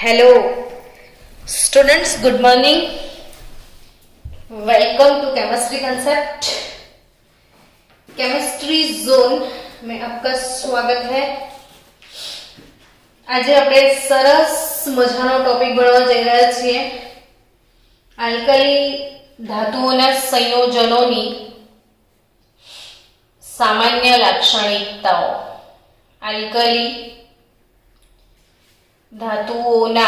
Hello students, good morning. Welcome to chemistry concept. Chemistry zone में आपका स्वागत है। આજે આપણે સરસ મજાનો ટોપિક ભણવા જઈ રહ્યા છીએ, આલ્કલી ધાતુઓના સંયોજનોની સામાન્ય લાક્ષણિકતાઓ। આલ્કલી धातुओना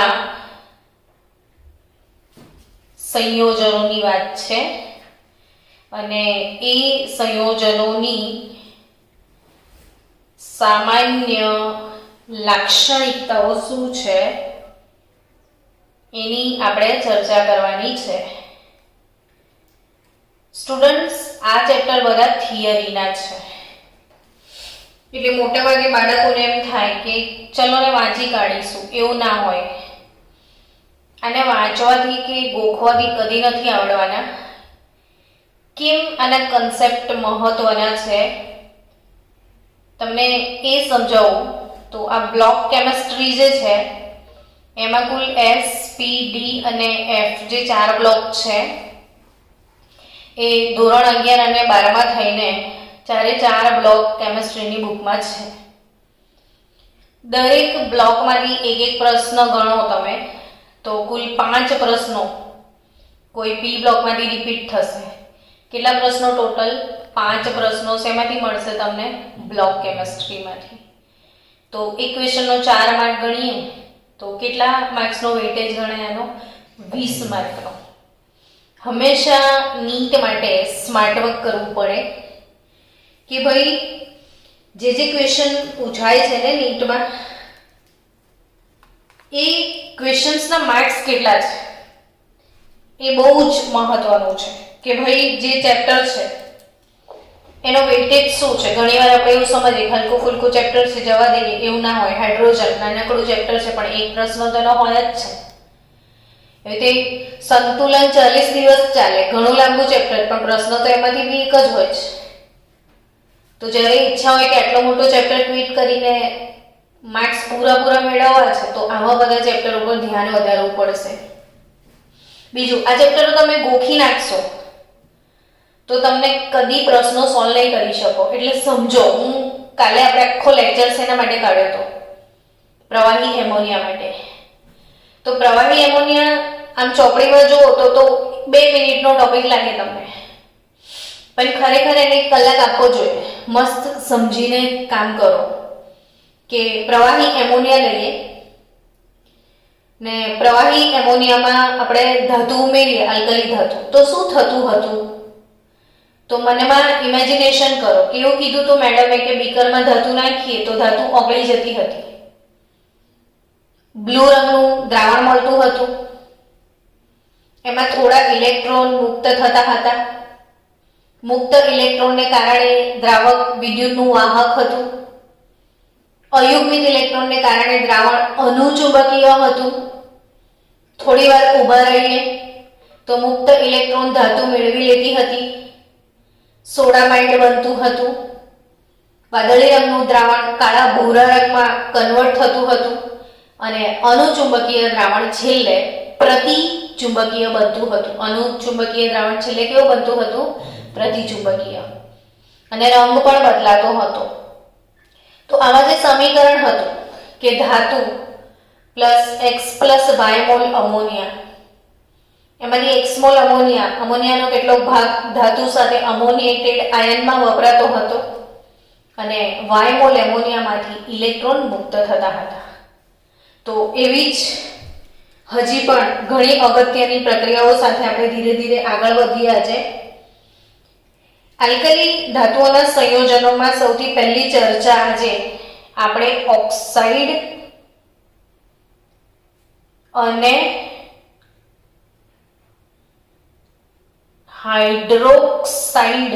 संयोजनोनी बात छे अने ए संयोजनोनी सामान्य लाक्षणिकताओ शुं छे एनी आपणे चर्चा करवानी छे। स्टूडेंट्स, आ चेप्टर बधा थियरीना छे એટલે મોટા ભાગે બાળકોને એમ થાય કે ચલો ને વાંચી કાઢીશું, એવું ના હોય। આને વાંચવાથી કે ગોખવાથી કદી નથી આવડવાના। કેમ આના કન્સેપ્ટ મહત્વના છે તમને એ સમજાવું તો આ બ્લોક કેમિસ્ટ્રી જે છે એમાં કુલ S, P, D અને F જે 4 બ્લોક છે એ ધોરણ 11 અને 12 માં થઈને 4 બ્લોક કેમિસ્ટ્રીની બુકમાં છે। દરેક બ્લોકમાંથી એક પ્રશ્ન ગણો તમે તો કુલ 5 પ્રશ્નો કોઈ પી બ્લોકમાંથી રિપીટ થશે। કેટલા પ્રશ્નો ટોટલ? 5 પ્રશ્નો શેમાંથી મળશે તમને? બ્લોક કેમિસ્ટ્રીમાંથી। તો એક ક્વેશ્ચનનો 4 માર્ક ગણીએ તો કેટલા માર્ક્સનો વેટેજ ગણાય આનો? 20 માર્કનો। હંમેશા નીટ માટે સ્માર્ટ વર્ક કરવું પડે कि भाई जे क्वेश्चन पूछाय छे ने नीट में ए क्वेश्चन्स ना मार्क्स केटला छे ए बहु ज महत्वनुं छे कि भाई जे चेप्टर छे एनो वेटेज शुं छे। घणीवार आपणे एवुं समजीए हलको फुलको चेप्टर छे जवा दઈએ એવું ના હોય। હાઇડ્રોજન નાનકડું ચેપ્ટર છે પણ એક પ્રશ્ન તો એનો હોય જ છે। એ તે સંતુલન 40 દિવસ ચાલે, ઘણું લાંબુ ચેપ્ટર પણ પ્રશ્ન તો એમાંથી બી એક જ હોય છે। तो જ્યારે ઈચ્છા હોય કે આટલો મોટો ચેપ્ટર ટ્વીટ કરીને માર્ક્સ પૂરા મેળવવા છે તો આવા બધા ચેપ્ટર ઉપર ધ્યાન વધારવું પડશે। બીજું, આ ચેપ્ટર તમે ગોખી નાખશો તો તમને કદી પ્રશ્નો સોલ્વ નહીં કરી શકો। એટલે સમજો, હું કાલે આપણે આખો લેક્ચર શેના માટે કાઢ્યો હતો? પ્રવાહી એમોનિયા માટે। તો પ્રવાહી એમોનિયા આમ ચોપડીમાં જુઓ તો 2 મિનિટનો ટોપિક લાગે તમને, પણ ખરેખર એને 1 કલાક આપવો જોઈએ। मस्त समझीने काम करो कि प्रवाही एमोनिया लईए ने प्रवाही एमोनिया में आपणे धातु उमेरीए, अल्कली धातु, तो शुं थतुं हतुं? तो मने में इमेजिनेशन करो कि एवुं कीधुं तो मैडमे के बीकर में धातु नाखीए तो धातु ओगळी जती हती, ब्लू रंगनुं द्रावण मळतुं हतुं, एमां थोड़ा इलेक्ट्रॉन मुक्त थता हता। मुक्त इलेक्ट्रॉन ने कारणे द्रावक विद्युतનું વાહક હતું। અયુગ્મિત ઇલેક્ટ્રોન ને કારણે દ્રાવણ અનુચુંબકીય હતું। થોડીવાર ઊભા રહીએ તો મુક્ત ઇલેક્ટ્રોન ધાતુ મેળવી લેતી હતી, સોડામાઇડ બનતું હતું। વાદળી રંગનું દ્રાવણ કાળા ભૂરા રંગમાં કન્વર્ટ થતું હતું અને અનુચુંબકીય દ્રાવણ છેલ્લે પ્રતિચુંબકીય બનતું હતું। અનુચુંબકીય દ્રાવણ છેલ્લે કેવું બનતું હતું? प्रतिचुंबकीय, અને રંગ પણ બદલાતો હતો। તો આમાં જે સમીકરણ હતું કે ધાતુ plus x plus y mall ammonia, એમાંથી x મોલ અમોનિયાનો કેટલો ભાગ ધાતુ સાથે અમોનિએટેડ આયનમાં વપરાતો હતો અને y મોલ એમોનિયામાંથી ઇલેક્ટ્રોન મુક્ત થતા હતા। તો એવી જ હજી પણ ઘણી અગત્યની પ્રક્રિયાઓ સાથે આપણે ધીરે ધીરે આગળ વધીએ છે। આલ્કલી ધાતુઓના સંયોજનોમાં સૌથી પહેલી ચર્ચા આજે આપણે ઓક્સાઇડ અને હાઇડ્રોક્સાઇડ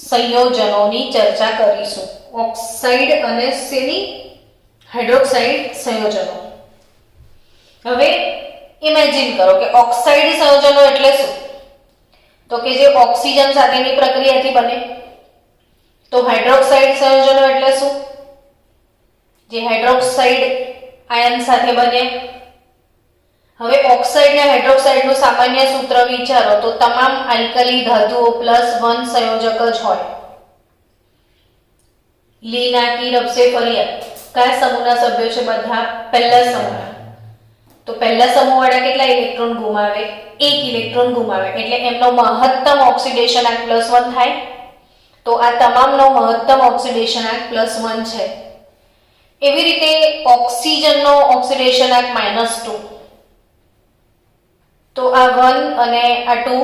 સંયોજનોની ચર્ચા કરીશું। ઓક્સાઇડ અને શેની? હાઇડ્રોક્સાઇડ સંયોજનો। હવે ઇમેજિન કરો કે ઓક્સાઇડ સંયોજનો એટલે શું? तो कि जे ऑक्सीजन साथेनी प्रक्रियाथी बने। तो हाइड्रोक्साइड संयोजनो एटले शुं? जे हाइड्रोक्साइड આયન સાથે બને. હવે ઓક્સાઇડ ને હાઇડ્રોક્સાઇડ નું સામાન્ય સૂત્ર વિચારો તો તમામ આલ્કલી ધાતુઓ +1 સંયોજક જ હોય. લી નાકી રબસે ફરિયાદ. કયા સમૂહના સભ્યો છે? બધા પહેલા સમૂહના. તો પહેલા સમૂહ વાળા કેટલા ઇલેક્ટ્રોન ગુમાવે? 1 ઇલેક્ટ્રોન ગુમાવે. એટલે એમનો મહત્તમ ઓક્સિડેશન આંક +1 થાય. તો આ તમામનો મહત્તમ ઓક્સિડેશન આંક +1 છે. એવી રીતે ઓક્સિજનનો ઓક્સિડેશન આંક -2. તો આ 1 અને આ 2,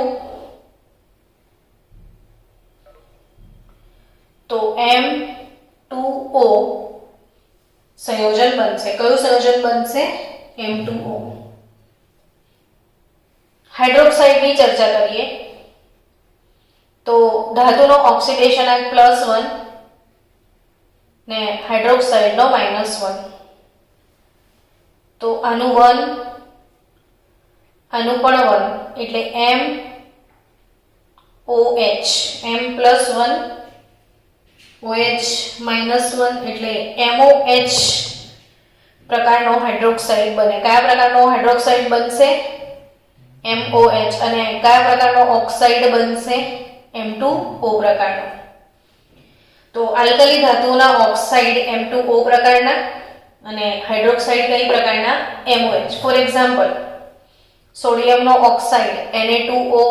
તો M2O સંયોજન બનશે. કયું સંયોજન બનશે? M2O. હાઇડ્રોક્સાઇડની ચર્ચા કરીએ તો ધાતુનો ઓક્સિડેશન આંક +1 ને હાઇડ્રોક્સાઇડનો -1. તો આનું 1, આનું પણ 1 એટલે MOH, M +1 OH -1 એટલે MOH પ્રકારનો હાઇડ્રોક્સાઇડ બને. કયા પ્રકારનો હાઇડ્રોક્સાઇડ બનશે? MOH. અને કયા પ્રકારનો ઓક્સાઇડ બનશે? M2O પ્રકારનો. તો આલ્કલી ધાતુઓના ઓક્સાઇડ M2O પ્રકારના અને હાઇડ્રોક્સાઇડ કઈ પ્રકારના? MOH. ફોર એક્ઝામ્પલ, સોડિયમનો ઓક્સાઇડ Na2O,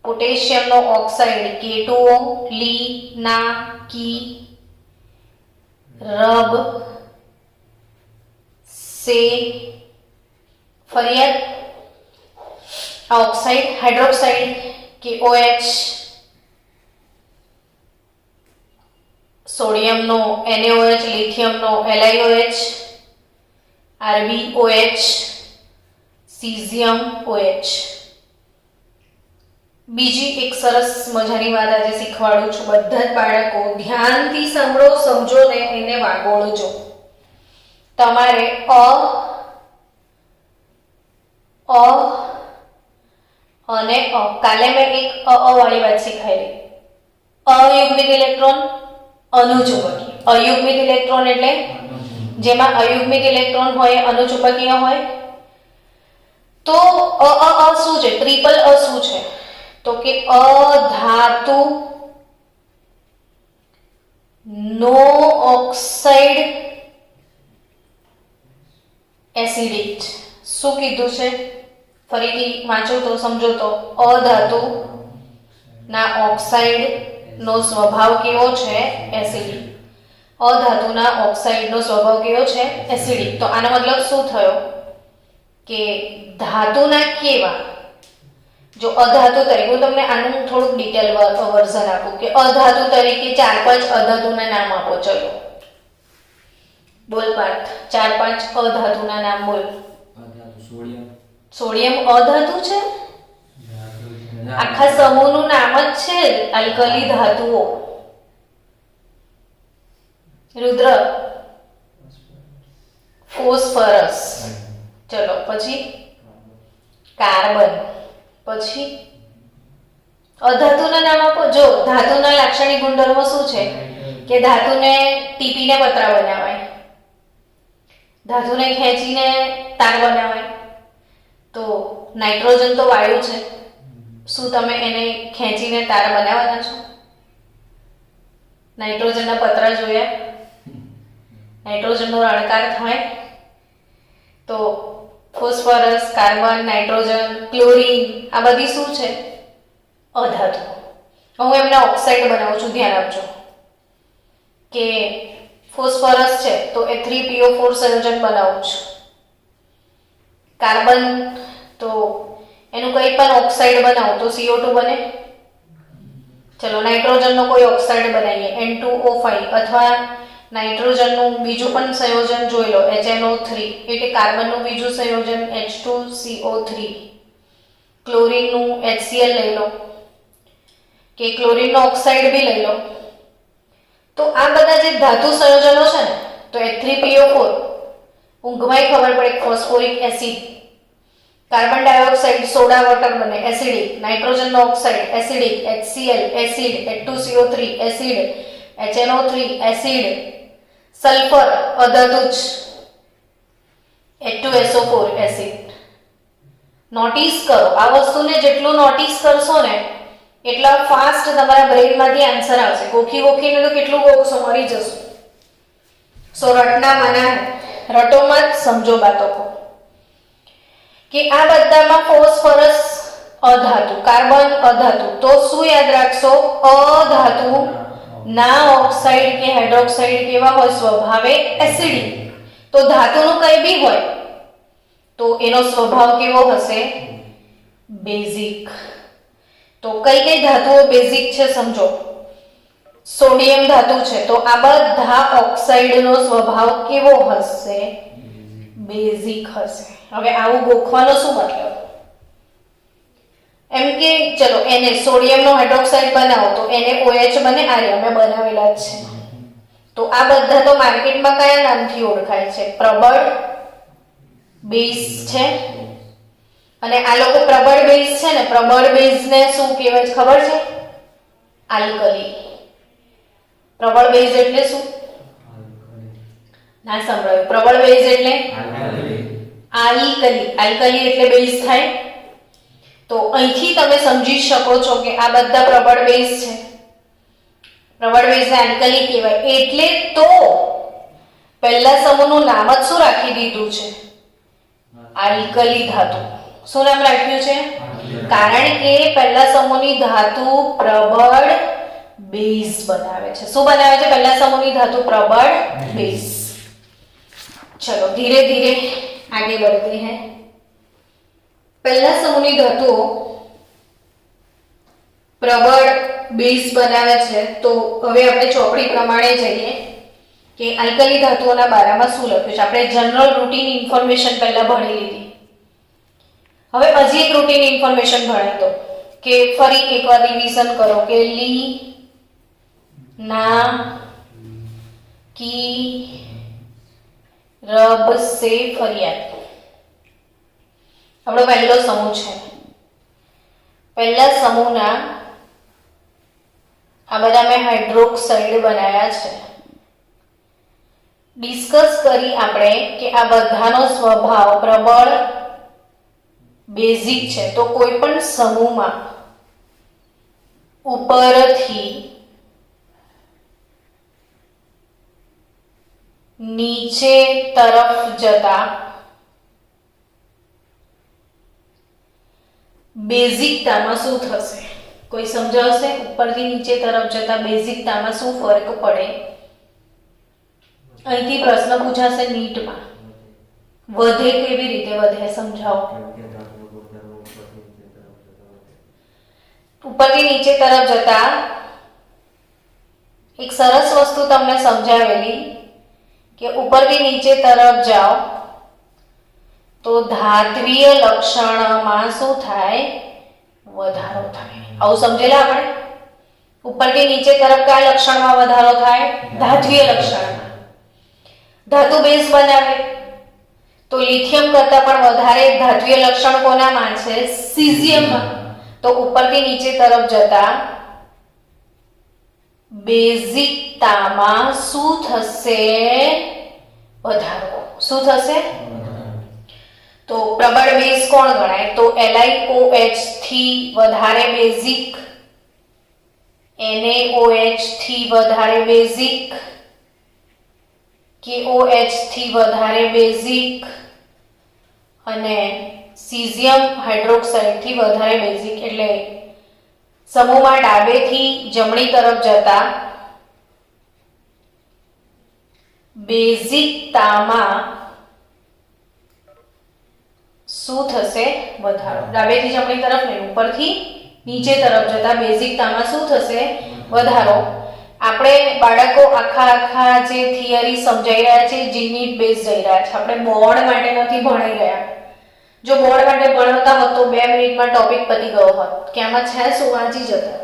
પોટેશિયમનો ઓક્સાઇડ K2O, લી ના કી રબ સે ફરિયાદ. આ ઓક્સાઇડ. હાઇડ્રોક્સાઇડ KOH, સોડિયમનો NaOH, લિથિયમનો LiOH, RbOH, સીઝિયમ OH. બીજી એક સરસ મજાની વાત આજે શીખવાડું છું. બધા જ બાળકો ધ્યાનથી સાંભળો, સમજો ને એને વાગોળજો. તમારે અને કાલે મેં એક વાળી વાત શીખાવી. અયુગ્મિત ઇલેક્ટ્રોન, અનુચુંબકીય. અયુગ્મિત ઇલેક્ટ્રોન એટલે જેમાં અયુગ્મિત ઇલેક્ટ્રોન હોય અનુચુંબકીય હોય. તો શું છે? ટ્રિપલ શું છે? તો કે અધાતુ નો ઓક્સાઇડ એસિડિક. શું કીધું છે? ફરીથી વાંચો તો સમજો તો. અધાતુ ના ઓક્સાઇડ નો સ્વભાવ કેવો છે? એસિડિક. અધાતુના ઓક્સાઇડનો સ્વભાવ કેવો છે? એસિડિક. તો આનો મતલબ શું થયો? કે ધાતુના કેવા, જો અધાતુ તરીકે, હું તમને આનું થોડુંક ડિટેલ વર્ઝન આપું કે અધાતુ તરીકે 4-5 અધાતુના નામ આપો. ચલો બોલ પાર્થ, 4-5 અધાતુના નામ બોલ. સોડિયમ અધાતુ છે? આખા સમૂહનું નામ જ છે આલ્કલી ધાતુઓ. રુદ્ર, ફોસ્ફરસ. ચલો પછી કાર્બન. પછી અધાતુના નામ આપો. જો ધાતુના લાક્ષણિક ગુણધર્મો શું છે? કે ધાતુને ટીપીને પતરા બનાવાય, ધાતુને ખેંચીને તાર બનાવાય. તો નાઇટ્રોજન તો વાયુ છે. શું તમે એને ખેંચીને તાર બનાવવાના છો? નાઇટ્રોજનના પતરા જોયા? નાઇટ્રોજનનો રણકાર થાય. તો ફોસ્ફરસ, કાર્બન, નાઇટ્રોજન, ક્લોરીન આ બધી શું છે? અધાતુ. હું એમને ઓક્સાઇડ બનાવું છું. ધ્યાન આપજો કે ફોસ્ફરસ છે તો H3PO4 સંયોજન બનાવું છું. કાર્બન તો એનું કંઈ પણ ઓક્સાઇડ બનાવું તો CO2 બને. ચલો નાઇટ્રોજનનો કોઈ ઓક્સાઇડ બનાવીએ N2O5, અથવા નાઇટ્રોજનનું બીજું પણ સંયોજન જોઈ લો HNO3, એટલે કાર્બનનું બીજું સંયોજન H2CO3, ક્લોરીનનું HCl લઈ લો કે ક્લોરીનનો ઓક્સાઇડ બી લઈ લો. તો આ બધા જે ધાતુ સંયોજનો છે ને, તો H3PO4 ઊંઘમાં ખબર પડે phosphoric acid, carbon dioxide soda water બને એસિડિક, નાઇટ્રોજનનો oxide acidic, HCl acid, H2CO3 acid, HNO3 acid, sulphur અધાતુ જ H2SO4 એસિડ. નોટિસ કરો આ વસ્તુને, જેટલું નોટિસ કરશો ને એટલા ફાસ્ટ તમારા બ્રેઇનમાંથી આન્સર આવશે. ગોખીને તો કેટલું ગોખશો, મરી જશો. સો રટના મના રટો મત, સમજો બાતો કો. કે આ બધામાં ફોસ્ફરસ અધાતુ, કાર્બન અધાતુ, તો શું યાદ રાખશો? અધાતુ ના ઓક્સાઇડ કે હાઇડ્રોક્સાઇડ કેવા હોય? સ્વભાવે એસિડિક. તો ધાતુનું કંઈ બી હોય તો એનો સ્વભાવ કેવો હશે? બેઝિક. તો કઈ ધાતુઓ બેઝિક છે સમજો. સોડિયમ ધાતુ છે તો આ બધા ઓક્સાઇડનો સ્વભાવ કેવો હશે? બેઝિક હશે. હવે આવું ગોખવાનો શું મતલબ? એમ કે ચલો એને સોડિયમનો હાઇડ્રોક્સાઇડ બનાવો તો એને OH બને. આ રહ્યા મેં બનાવેલા જ છે. તો આ બધા તો માર્કેટમાં કયા નામથી ઓળખાય છે? પ્રબળ બેઝ છે. અને આ લોકો પ્રબળ બેઝ છે ને, પ્રબળ બેઝને શું કહેવાય ખબર છે? આલ્કલી. પ્રબળ બેઝ એટલે શું? ના સંભળાયું. પ્રબળ બેઝ એટલે આલ્કલી. આલ્કલી એટલે બેઝ થાય. તો અહીંથી તમે સમજી શકો છો કે આ બધા પ્રબળ બેઝ છે. પ્રબળ બેઝને આલ્કલી કહેવાય. એટલે તો પહેલા સમૂહનું નામ જ શું રાખી દીધું છે? આલ્કલી ધાતુ. શું નામ રાખ્યું છે? કારણ કે પહેલા સમૂહની ધાતુ પ્રબળ બેઝ બનાવે છે. શું બનાવે છે? પહેલા સમૂહની ધાતુ પ્રબળ બેઝ. चलो धीरे धीरे आगे बढ़ते हैं. पहला समूहनी धातुओं प्रबळ बेઝ બનાવે છે. તો હવે આપણે ચોપડી પ્રમાણે જઈએ કે આલ્કલી ધાતુઓના બારામાં શું લખ્યું છે. આપણે જનરલ રૂટીન ઇન્ફોર્મેશન પહેલા ભણી લીધી. હવે હજી એક રૂટીન ઇન્ફોર્મેશન ભણી દો કે ફરી એકવાર રિવિઝન કરો કે લી ના કી રબ સે ફરિયાદ. આપણો પહેલો સમૂહ છે. પહેલા સમૂહના આ બધા મેં હાઇડ્રોક્સાઇડ બનાવ્યા છે. ડિસ્કસ કરી આપણે કે આ બધાનો સ્વભાવ પ્રબળ બેઝિક છે. તો કોઈ પણ સમૂહમાં ઉપરથી નીચે તરફ જતા બેઝિકતામાં શું થશે? કોઈ સમજાવશે? ઉપરથી નીચે તરફ જતા બેઝિકતામાં શું ફરક પડે? અહીંથી પ્રશ્ન પૂછાશે નીટમાં. વધે કેવી રીતે વધે? સમજાવો. ઉપરથી નીચે તરફ જતા એક સરસ વસ્તુ તમને સમજાવેલી કે ઉપરથી નીચે તરફ જાઓ તો ધાત્વીય લક્ષણમાં શું થાય? વધારો થાય. આવું સમજેલા આપણે? ઉપરથી નીચે તરફ કયા લક્ષણમાં વધારો થાય? ધાત્વીય લક્ષણમાં. ધાતુ બેઝ બનાવે તો લિથિયમ કરતા પણ વધારે ધાત્વીય લક્ષણ કોનામાં છે? સીઝિયમમાં. તો ઉપરથી નીચે તરફ જતા બેઝિકતામાં શું થશે? વધારો. શું થશે? તો પ્રબળ બેઝ કોણ ગણાય? તો LiOH થી વધારે બેઝિક, NaOH થી વધારે બેઝિક, KOH થી વધારે બેઝિક અને સીઝિયમ હાઇડ્રોક્સાઇડ થી વધારે બેઝિક. એટલે સમૂહમાં ડાબેથી જમણી તરફ જતા બેઝિકતામાં શું થશે? વધારો. ડાબેથી જમણી તરફ નહીં, ઉપરથી નીચે તરફ જતા બેઝિકતામાં શું થશે? વધારો. આપણે બાળકો આખા જે થિયરી સમજાઈ રહ્યા છે જીનીટ બેઝ જઈ રહ્યા છે. આપણે બોર્ડ માટે નથી ભણાઈ રહ્યા. જો બોર્ડ માટે ભણાવતા હોત તો 2 મિનિટમાં ટોપિક પતી ગયો હોત કે આમાં છે શું, વાંચી જતા.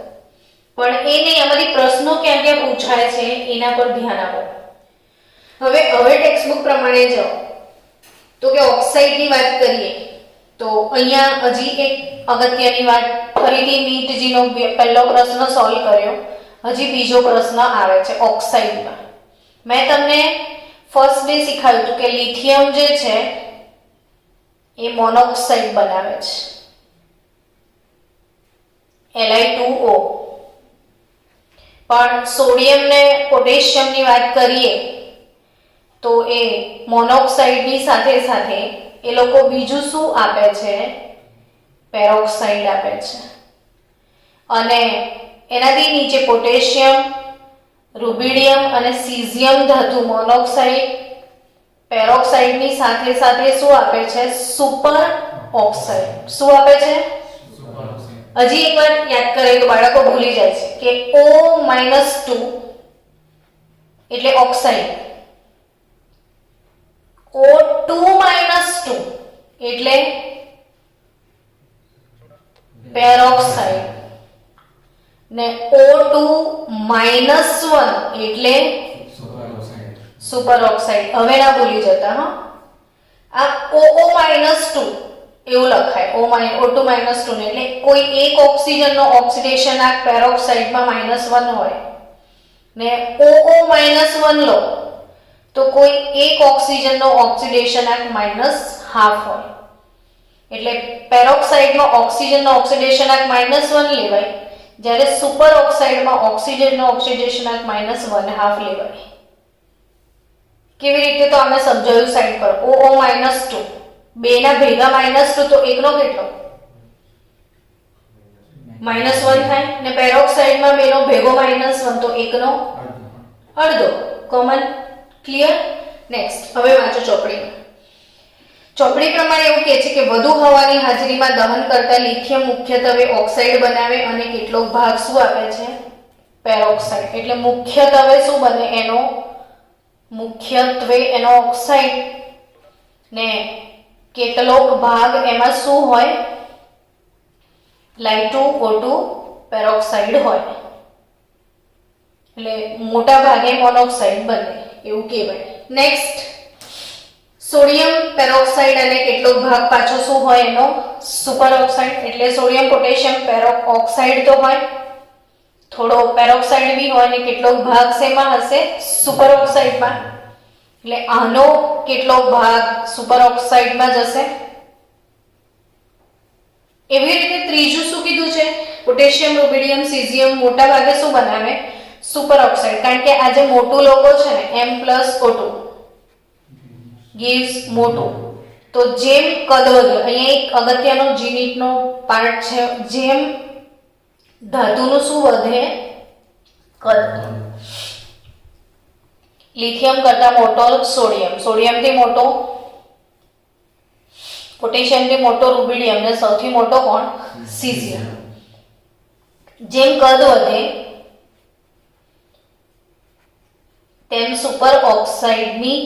પણ એ નહીં, આમાંથી પ્રશ્નો ક્યાં ક્યાં પૂછાય છે એના પર ધ્યાન આપો. હવે ટેક્સ્ટબુક પ્રમાણે જાઓ તો કે ઓક્સાઇડની વાત કરીએ તો અહીંયા હજી એક અગત્યની વાત, ફરીથી નીટજીનો પહેલો પ્રશ્ન સોલ્વ કર્યો. હજી બીજો પ્રશ્ન આવે છે ઓક્સાઇડમાં. મેં તમને ફર્સ્ટ ડે શીખવાડ્યું હતું કે લિથિયમ જે છે એ મોનોક્સાઇડ બનાવે છે, Li2O. પણ સોડિયમ ને પોટેશિયમની વાત કરીએ તો એ મોનોક્સાઇડની સાથે સાથે એ લોકો બીજું શું આપે છે? પેરોક્સાઇડ આપે છે. અને એનાથી નીચે પોટેશિયમ, રૂબિડિયમ અને સીઝિયમ ધાતુ મોનોક્સાઇડ પેરોક્સાઇડની સાથે સાથે શું આપે છે? Super oxide. શું આપે છે? હજી એક વાર યાદ કરે તો બાળકો ભૂલી જાય છે કે O-2 એટલે ઓક્સાઇડ, O2-2 એટલે પેરોક્સાઇડ ને O2-1 એટલે સુપર ઓક્સાઇડ. હવે ના ભૂલી જતા હા. આ OO-2 એવું લખાય, O2-2 ને એટલે કોઈ એક ઓક્સિજનનો ઓક્સિડેશનાંક પેરોક્સાઇડમાં -1 હોય ને OO-1 લો તો કોઈ એક ઓક્સિજનનો ઓક્સિડેશનાંક -1/2 હોય. એટલે પેરોક્સાઇડમાં ઓક્સિજનનો ઓક્સિડેશનાંક -1 લેવાય, જ્યારે સુપર ઓક્સાઇડમાં ઓક્સિજનનો ઓક્સિડેશનાંક -1/2 લેવાય. કેવી રીતે તો અમે સમજાવ્યું સાઈડ પર. OO-2 બે ના ભેગા -2 તો એકનો કેટલો? -1 થાય ને પેરોક્સાઇડમાં બેનો ભેગો -1 તો એકનો અડધો. કોમન? ક્લિયર? નેક્સ્ટ હવે વાંચો ચોપડી. ચોપડી પ્રમાણે એવું કહે છે કે વધુ હવાની હાજરીમાં દહન કરતા લિથિયમ મુખ્યત્વે ઓક્સાઇડ બનાવે અને કેટલોક ભાગ શું આપે છે? પેરોક્સાઇડ. એટલે મુખ્યત્વે શું બને? એનો ઓક્સાઇડ ને કેટલોક ભાગ એમાં શું હોય? Li2O2 પેરોક્સાઇડ હોય. એટલે મોટા ભાગે મોનોક્સાઇડ બને એવું કહેવાય. નેક્સ્ટ સોડિયમ પેરોક્સાઇડ અને કેટલોક ભાગ પાછો શું હોય? એનો સુપર ઓક્સાઇડ. એટલે સોડિયમ પોટેશિયમ પેરોક્સાઇડ તો હોય, થોડો પેરોક્સાઇડ બી હોય ને કેટલોક ભાગ શેમાં હશે? સુપર ઓક્સાઇડમાં. એટલે આનો કેટલોક ભાગ સુપર ઓક્સાઇડમાં જશે. એવી રીતે ત્રીજું શું કીધું છે? પોટેશિયમ, રૂબિડિયમ, સીઝિયમ મોટા ભાગે શું બનાવે? Super oxide. કારણ કે આ જે મોટું લોગો છે ને M+O2 gives મોટું, તો જેમ કદ વધે, અહીંયા એક અગત્યનો જીનિટનો પાર્ટ છે, જેમ ધાતુનું શું વધે? કદ. લિથિયમ કરતા મોટો સોડિયમ, સોડિયમથી મોટો પોટેશિયમથી મોટો રૂબિડિયમ ને સૌથી મોટો કોણ? સીઝિયમ. જેમ કદ વધે તેમ સુપર ઓક્સાઇડની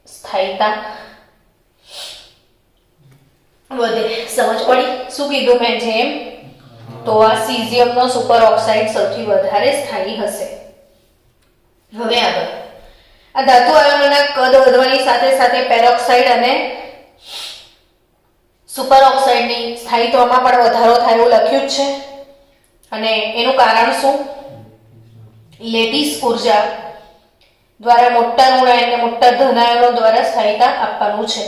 સ્થાયીતા વધે. સમજ પડી? શું કીધું મેં? જેમ તો આ સીઝિયમનો સુપર ઓક્સાઇડ સૌથી વધારે સ્થાયી હશે. હવે આગળ આ ધાતુ આયનોના કદ વધવાની સાથે સાથે પેરોક્સાઇડ અને સુપર ઓક્સાઇડની સ્થાયીત્વમાં પણ વધારો થાય એવું લખ્યું જ છે. અને એનું કારણ શું? લેટિસ ઉર્જા દ્વારા મોટા ઋણ આયનને મોટા ધન આયનો દ્વારા સ્થાયીતા આપવાનું છે.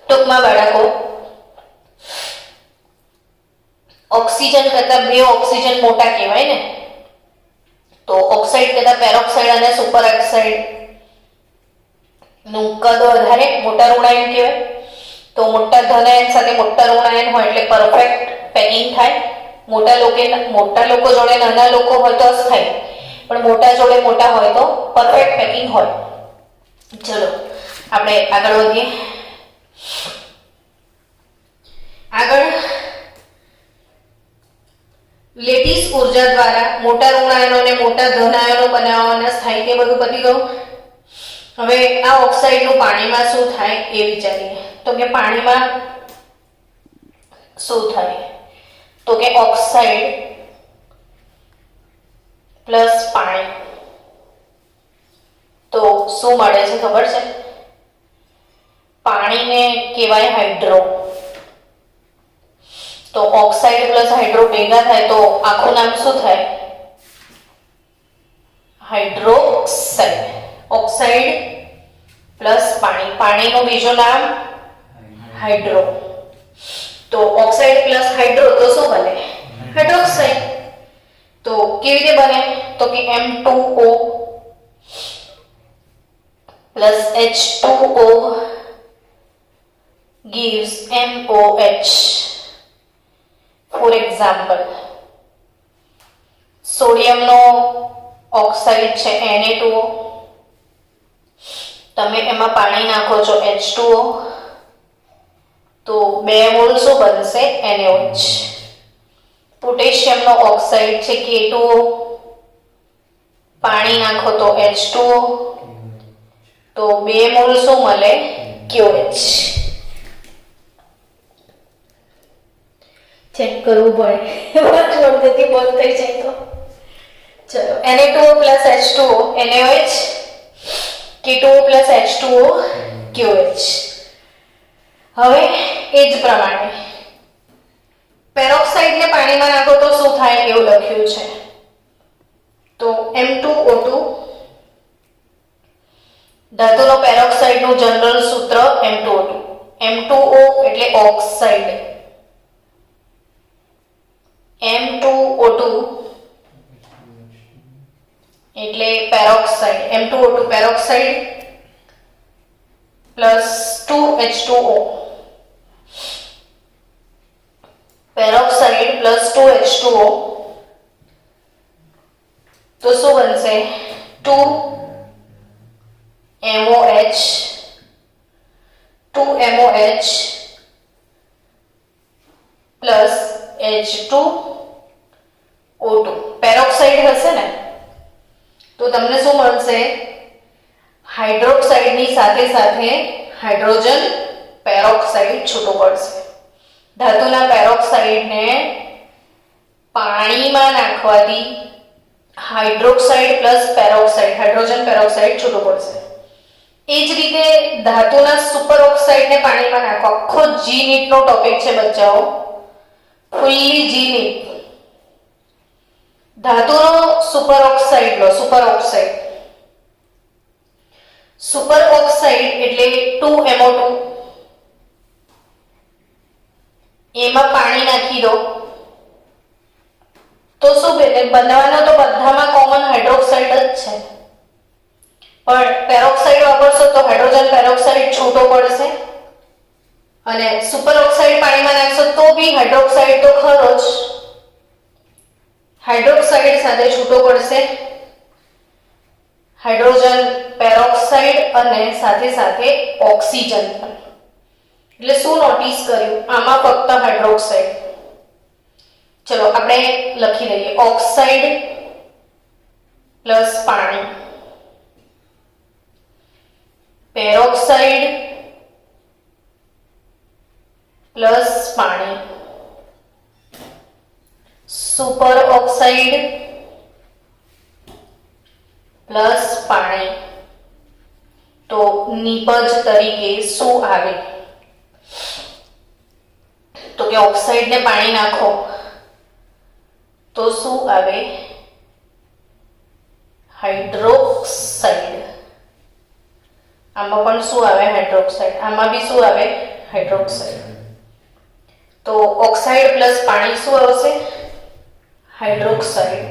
ટૂંકમાં બાળકો ઓક્સિજન કરતા બે ઓક્સિજન મોટા કહેવાય ને, તો ઓક્સાઇડ કરતા પેરોક્સાઇડ અને સુપર ઓક્સાઇડ નું કદ વધારે, મોટા ઋણાયન કહેવાય. તો મોટા ધનાયન સાથે મોટા ઋણાયન હોય એટલે પરફેક્ટ પેકિંગ થાય. મોટા લોકો જોડે નાના લોકો હોય તો અસ્થાયી, પણ મોટા જોડે મોટા હોય તો પરફેક્ટ પેકિંગ હોય. ચલો આપણે આગળ વધીએ. આગળ લેટિસ ઉર્જા દ્વારા મોટા ઋણાયનો અને મોટા ધન આયનો બનાવવાના સ્થાયી, બધું પતી ગયું. હવે આ ઓક્સાઇડનું પાણીમાં શું થાય એ વિચારીએ. તો કે પાણીમાં શું થાય? તો કે ઓક્સાઇડ પ્લસ પાણી, તો શું મળે છે ખબર છે? પાણીને કહેવાય હાઇડ્રો તો ઓક્સાઇડ પ્લસ હાઇડ્રો ભેગા થાય તો આખું નામ શું થાય? હાઇડ્રોક્સાઇડ. ઓક્સાઇડ પ્લસ પાણી, પાણીનું બીજું નામ હાઇડ્રો. તો ઓક્સાઇડ પ્લસ હાઇડ્રો તો શું બને? હાઇડ્રોક્સાઇડ. તો કેવી રીતે બને? તો કે M2O plus H2O gives MOH. For example, સોડિયમનો ઓક્સાઇડ છે Na2O, તમે એમાં પાણી નાખો છો H2O, તો 2 મોલ શું બનશે? NaOH. પોટેશિયમનો ઓક્સાઇડ છે K2O, પાણી નાખો તો H2O, તો 2 મોલ શું મળે? KOH. ચેક કરવું પડે, જલ્દીથી બંધ થઈ જાય તો. ચલો, Na2O plus H2O NaOH, K2O plus H2O KOH. હવે એ જ પ્રમાણે પેરોક્સાઇડને પાણીમાં નાખો તો શું થાય એવું લખ્યું છે. તો M2O2, ધાતુનો પેરોક્સાઇડનું જનરલ સૂત્ર M2O2. M2O એટલે ઓક્સાઇડ, M2O2 એટલે peroxide, M2O2 peroxide plus 2H2O, peroxide plus 2H2O, તો શું બનશે? 2MOH, 2MOH plus H2O2. Peroxide હશે ને તો તમને શું મળશે? હાઇડ્રોક્સાઇડની સાથે સાથે હાઇડ્રોજન પેરોક્સાઇડ છૂટું પડશે. ધાતુના પેરોક્સાઇડને પાણીમાં નાખવાથી hydroxide plus peroxide, hydrogen peroxide છૂટું પડશે. એ જ રીતે ધાતુના સુપર ઓક્સાઇડને પાણીમાં નાખો. આખો G-NEET નો ટોપિક છે બચ્ચાઓ, ફુલ્લી G-NEET. ધાતુનો સુપર ઓક્સાઇડ લો, સુપર ઓક્સાઇડ. સુપર ઓક્સાઇડ એટલે 2MO2, એમાં પાણી નાખી દો તો શું બનવાનો? તો બધામાં કોમન હાઇડ્રોક્સાઇડ જ છે, પણ પેરોક્સાઇડ વાપરશો તો હાઇડ્રોજન પેરોક્સાઇડ છૂટો પડશે, અને સુપર ઓક્સાઇડ પાણીમાં નાખશો તો બી હાઇડ્રોક્સાઇડ તો ખરો જ, હાઇડ્રોક્સાઇડ સાથે છૂટો પડશે હાઇડ્રોજન પેરોક્સાઇડ અને સાથે સાથે ઓક્સિજન પણ. એટલે શું નોટિસ કર્યું? આમાં ફક્ત હાઇડ્રોક્સાઇડ. ચલો આપણે લખી દઈએ, ઓક્સાઇડ પ્લસ પાણી, પેરોક્સાઇડ પ્લસ પાણી, સુપર ઓક્સાઇડ પ્લસ પાણી. તો નિપજ તરીકે શું આવે? તો કે ઓક્સાઇડને પાણી નાખો તો શું આવે? હાઇડ્રોક્સાઇડ. આમાં પણ શું આવે? હાઇડ્રોક્સાઇડ. આમાં બી શું આવે? હાઇડ્રોક્સાઇડ. તો ઓક્સાઇડ પ્લસ પાણી શું આવશે? હાઇડ્રોક્સાઇડ.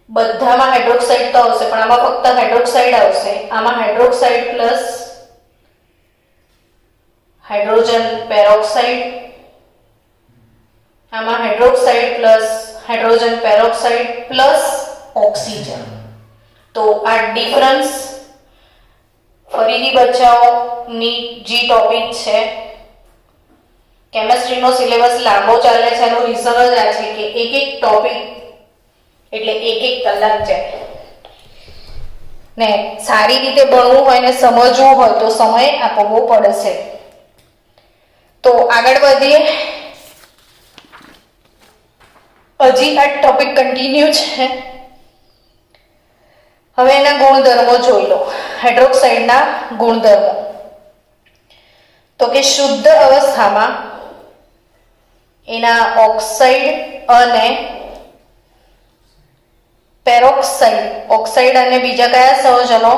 બધામાં હાઇડ્રોક્સાઇડ તો આવશે, પણ આમાં ફક્ત હાઇડ્રોક્સાઇડ આવશે. આમાં હાઇડ્રોક્સાઇડ પ્લસ હાઇડ્રોજન પેરોક્સાઇડ, આમાં hydroxide plus hydrogen peroxide plus oxygen. તો આ ડિફરન્સ ફરીથી બચ્ચાઓની જી ટોપિક છે. કેમેસ્ટ્રીનો સિલેબસ લાંબો ચાલે છે, એનું રીઝન જ આ છે કે એક એક ટોપિક એટલે એક કલાક જાય ને. સારી રીતે ભણવું હોય ને સમજવું હોય તો સમય આપવો પડશે. તો આગળ વધીએ. હજી આ ટોપિક કન્ટિન્યુ છે. હવે એના ગુણધર્મો જોઈ લો. હાઇડ્રોક્સાઇડના ગુણધર્મો તો કે શુદ્ધ અવસ્થામાં એના ઓક્સાઇડ અને પેરોક્સાઇડ, ઓક્સાઇડ અને બીજા કયા સંયોજનો?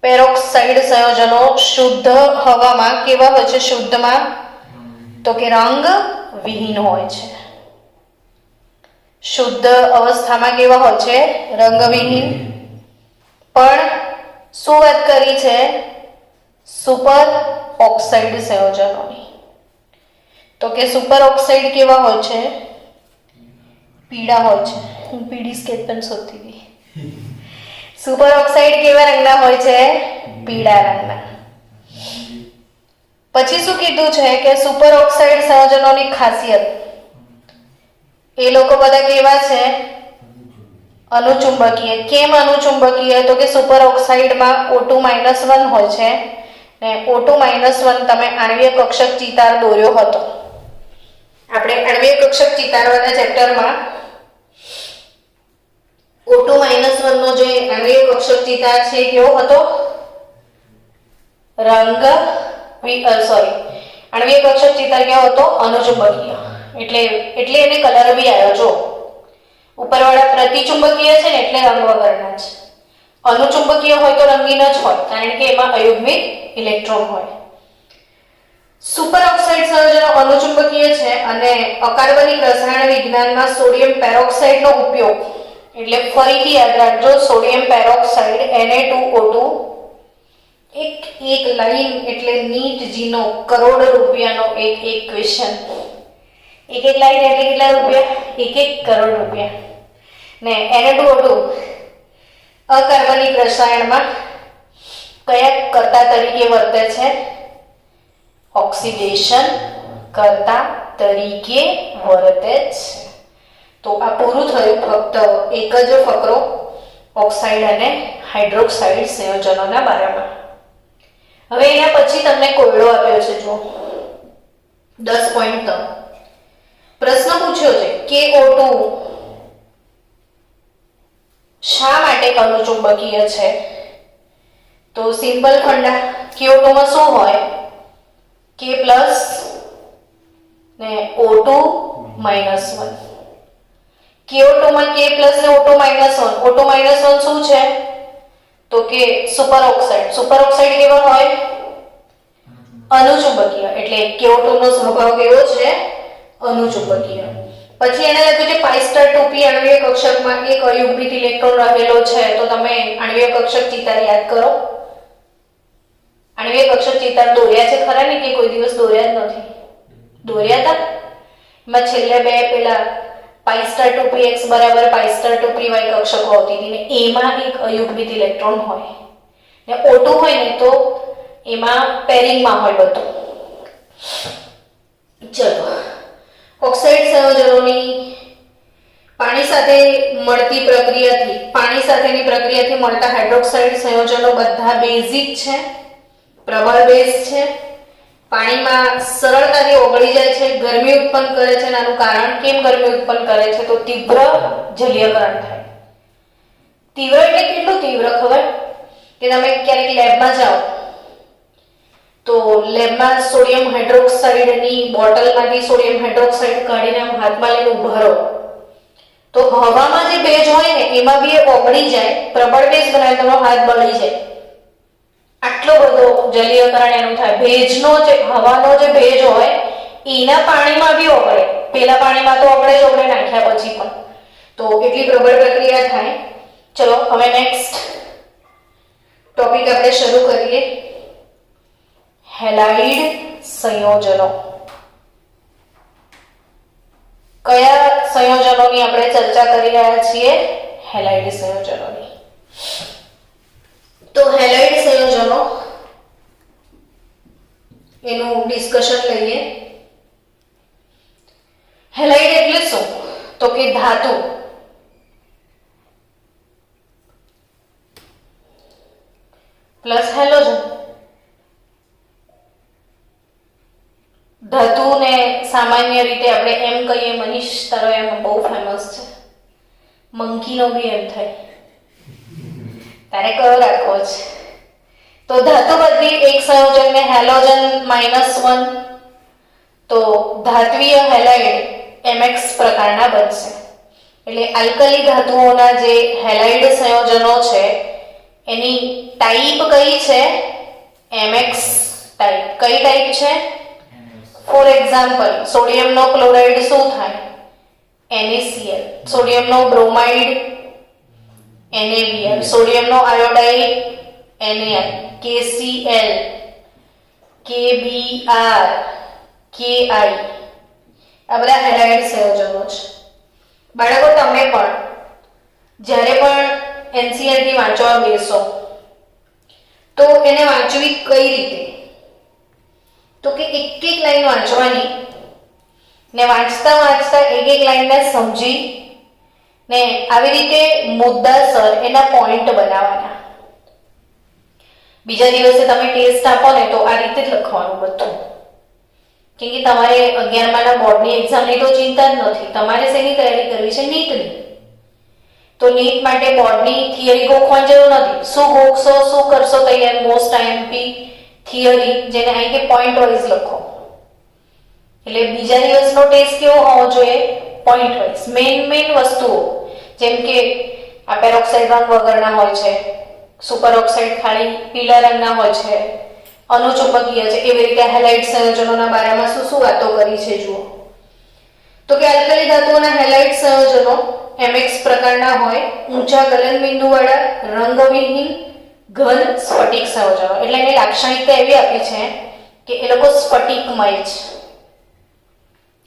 પેરોક્સાઇડ સંયોજનો શુદ્ધ હવામાં કેવા હોય છે? શુદ્ધમાં તો કે રંગ વિહીન હોય છે. શુદ્ધ અવસ્થામાં કેવા હોય છે? રંગવિહીન. પણ શું વાત કરી છે? સુપર ઓક્સાઇડ સંયોજનોની. તો કે સુપર ઓક્સાઇડ કેવા હોય છે? પીળા હોય છે. હું પીળી સ્કેચ પેન શોધતી હતી. સુપર ઓક્સાઇડ કેવા રંગના હોય છે? પીળા રંગના. પછી શું કીધું છે કે સુપર ઓક્સાઇડ સંયોજનોની ખાસિયત, એ લોકો બધા કેવા છે? અનુચુંબકીય. કેમ અનુચુંબકીય? તો કે સુપર ઓક્સાઇડમાં O2-1 હોય છે ને O2-1 તમે આણ્વીય કક્ષક ચિતાર દોર્યો હતો. આપણે આણ્વીય કક્ષક ચિતારવાના ચેપ્ટરમાં O2-1 નો જે આણ્વીય કક્ષક ચિતાર છે કેવો હતો? આણ્વીય કક્ષક ચિતાર કેવો હતો? અનુચુંબકીય. એટલે એને કલર બી આવ્યો. જો ઉપરવાળા પ્રતિચુંબકીય છે ને એટલે રંગ વગરના છે. અનુચુંબકીય હોય તો રંગીન જ હોય, કારણ કે એમાં અયુગ્મિક ઇલેક્ટ્રોન હોય. સુપર ઓક્સાઇડ સંયોજનો અનુચુંબકીય છે અને અકાર્બનિક રસાયણ વિજ્ઞાનમાં સોડિયમ પેરોક્સાઇડનો ઉપયોગ, એટલે ફરીથી યાદ રાખજો, સોડિયમ પેરોક્સાઇડ Na2O2 એક લાઈન એટલે નીટ જીનો કરોડ રૂપિયાનો એક ક્વેશ્ચન. એક લાઈન એટલે કેટલા રૂપિયા? 1 કરોડ રૂપિયા. ને Na2O2 અકાર્બનિક રસાયણમાં કયા કર્તા તરીકે વર્તે છે? ઓક્સિડેશન કર્તા તરીકે વર્તે છે. તો આ પૂરું થયું ફક્ત એક જ ફકરો ઓક્સાઇડ અને હાઇડ્રોક્સાઇડ સંયોજનોના બારામાં. હવે એના પછી તમને કોયડો આપ્યો છે. જો 10 પોઈન્ટ પ્રશ્ન પૂછ્યો છે કે O2 શા માટે અનુચુંબકીય છે? તો સિમ્પલ ફંડા. CO2 માં શું હોય? K+ ને O2-1. CO2 માં K+ ને O2-1. O2-1 શું છે? તો કે સુપર ઓક્સાઇડ. સુપર ઓક્સાઇડ કેવો હોય? અનુચુંબકીય. એટલે CO2 નો સ્વભાવ કેવો છે? અનુચુંબકીય. પછી એને લખ્યું છે π2p આણ્વીય કક્ષકમાં એક અયુગ્મિક ઇલેક્ટ્રોન રહેલો છે. તો તમે આણ્વીય કક્ષક ચિતાર યાદ કરો. આણ્વીય કક્ષક ચિતાર દોર્યા છે ખરા ને? કે કોઈ દિવસ દોર્યા જ નથી? દોર્યા હતા. એમાં છેલ્લે બે પેલા π2px બરાબર π2py કક્ષકો હોતી હતી ને એમાં એક અયુગ્મિક ઇલેક્ટ્રોન હોય ને O2 હોય ને તો એમાં પેરિંગમાં હોય બધું. ચલો, ઓક્સાઇડ સંયોજનોની પાણી સાથેની પ્રક્રિયાથી મળતા હાઇડ્રોક્સાઇડ સંયોજનો બધા બેઝિક છે, પ્રબળ બેઝ છે, પાણીમાં સરળતાથી ઓગળી જાય છે, ગરમી ઉત્પન્ન કરે છે. આનું કારણ, કેમ ગરમી ઉત્પન્ન કરે છે? તો તીવ્ર જલીયકરણ થાય. તીવ્ર એટલે કેટલું તીવ્ર ખબર? કે તમે ક્યારેક લેબમાં જાઓ તો લેબમાં સોડિયમ હાઇડ્રોક્સાઇડની બોટલમાંથી સોડિયમ હાઇડ્રોક્સાઇડ કાઢીને હાથમાં લઈને ઉભા રહો તો હવામાં જે ભેજ હોય ને એમાં બી એ ઓગળી જાય, પ્રબળ ભેજ બનાવે તો હાથ બળી જાય. આટલો બધો જલીયકરણ એનું થાય. ભેજનો જે હવાનો જે ભેજ હોય એના પાણીમાં બી ઓગળે. પેલા પાણીમાં તો ઓગળે જ ઓગળે નાખ્યા પછી પણ. તો એટલી પ્રબળ પ્રક્રિયા થાય. ચલો હવે નેક્સ્ટ ટોપિક આપણે શરૂ કરીએ. હેલાઇડ સંયોજનો. કયા સંયોજનોની આપણે ચર્ચા કરી રહ્યા છીએ? હેલાઇડ સંયોજનોની. તો હેલાઇડ સંયોજનો એનું ડિસ્કશન લઈએ. હેલાઇડ એટલે શું? તો કે ધાતુ. Plus halogen. ધાતુને સામાન્ય રીતે આપણે એમ કહીએ, મનીષ તારો એમ બહુ ફેમસ છે, મંકીનો બી એમ થાય. તારે કયો રાખવો છે? તો ધાતુ બદલી એક સંયોજનને હેલોજન -1 તો ધાત્વીય હેલાઇડ MX પ્રકારના બનશે. એટલે આલ્કલી ધાતુઓના જે હેલાઇડ સંયોજનો છે એની ટાઈપ કઈ છે? MX type. કઈ ટાઈપ છે? ફોર એક્ઝામ્પલ, સોડિયમનો ક્લોરાઇડ શું થાય? NaCl. સોડિયમનો બ્રોમાઇડ NaBr. સોડિયમનો iodide Na, KCl, KBr, KI. આ બધા હેલાઇડ સંયોજનો છે. બાળકો, તમે પણ જ્યારે પણ NCERT વાંચવા બેસો તો એને વાંચવી કઈ રીતે? તો કે એક એક લાઈન વાંચવાની ને વાંચતા વાંચતા એક એક લાઈનને સમજી ને આવી રીતે મુદ્દાસર એના પોઈન્ટ બનાવવાના. બીજા દિવસે તમે ટેસ્ટ આપો ને તો આ રીતે જ લખવાનું બધું. કેમ કે તમારે 11માના બોર્ડની એક્ઝામની તો ચિંતા જ નથી. તમારે શેની તૈયારી કરવી છે? નીટની. તો નીટ માટે બોર્ડની થિયરી ગોખવાની જરૂર નથી. શું ગોખશો, શું કરશો તૈયાર? મોસ્ટ આઈએમપી થિયરી, જેને અહીં કે પોઈન્ટ વાઇઝ લખો. એટલે બીજા દિવસનો ટેસ્ટ કેવો હોવો જોઈએ? Point wise. મેઇન વસ્તુઓ, જેમ કે આ પેરોક્સાઇડ રંગ વગરના હોય છે, સુપર ઓક્સાઇડ ખાલી પીળા રંગના હોય છે, અનુચુંબકીય છે, એવી રીતે હેલાઇડ સંયોજનોના બારામાં શું વાતો કરી છે જુઓ. તો કે આલ્કલી ધાતુઓના હેલાઇડ સંયોજનો MX પ્રકારના હોય, ઊંચા ગલન બિંદુવાળા, રંગવિહીન, ઘન સ્ફટિક સંયોજનો. એટલે એની લાક્ષણિકતા એવી આપી છે કે એ લોકો સ્ફટિકમય છે.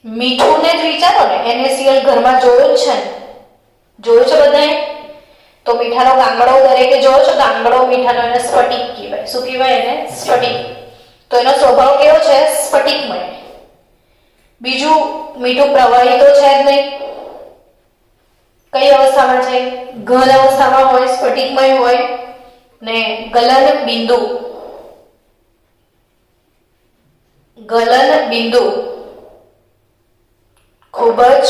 મીઠું ને જ વિચારો ને, NaCl ઘરમાં જોયું જ છે ને? જોયું છે બધાએ? તો મીઠાનો ગાંગડો દરેકે જોયો છે? ગાંગડો મીઠાનો, એને સ્ફટિક કહેવાય. શું કહેવાય એને? સ્ફટિક. તો એનો સ્વભાવ કેવો છે? સ્ફટિકમય. બીજું, મીઠું પ્રવાહી તો છે જ નહીં. કઈ અવસ્થામાં છે? ઘન અવસ્થામાં હોય, સ્ફટિકમય હોય. ને ગલન બિંદુ ખૂબ જ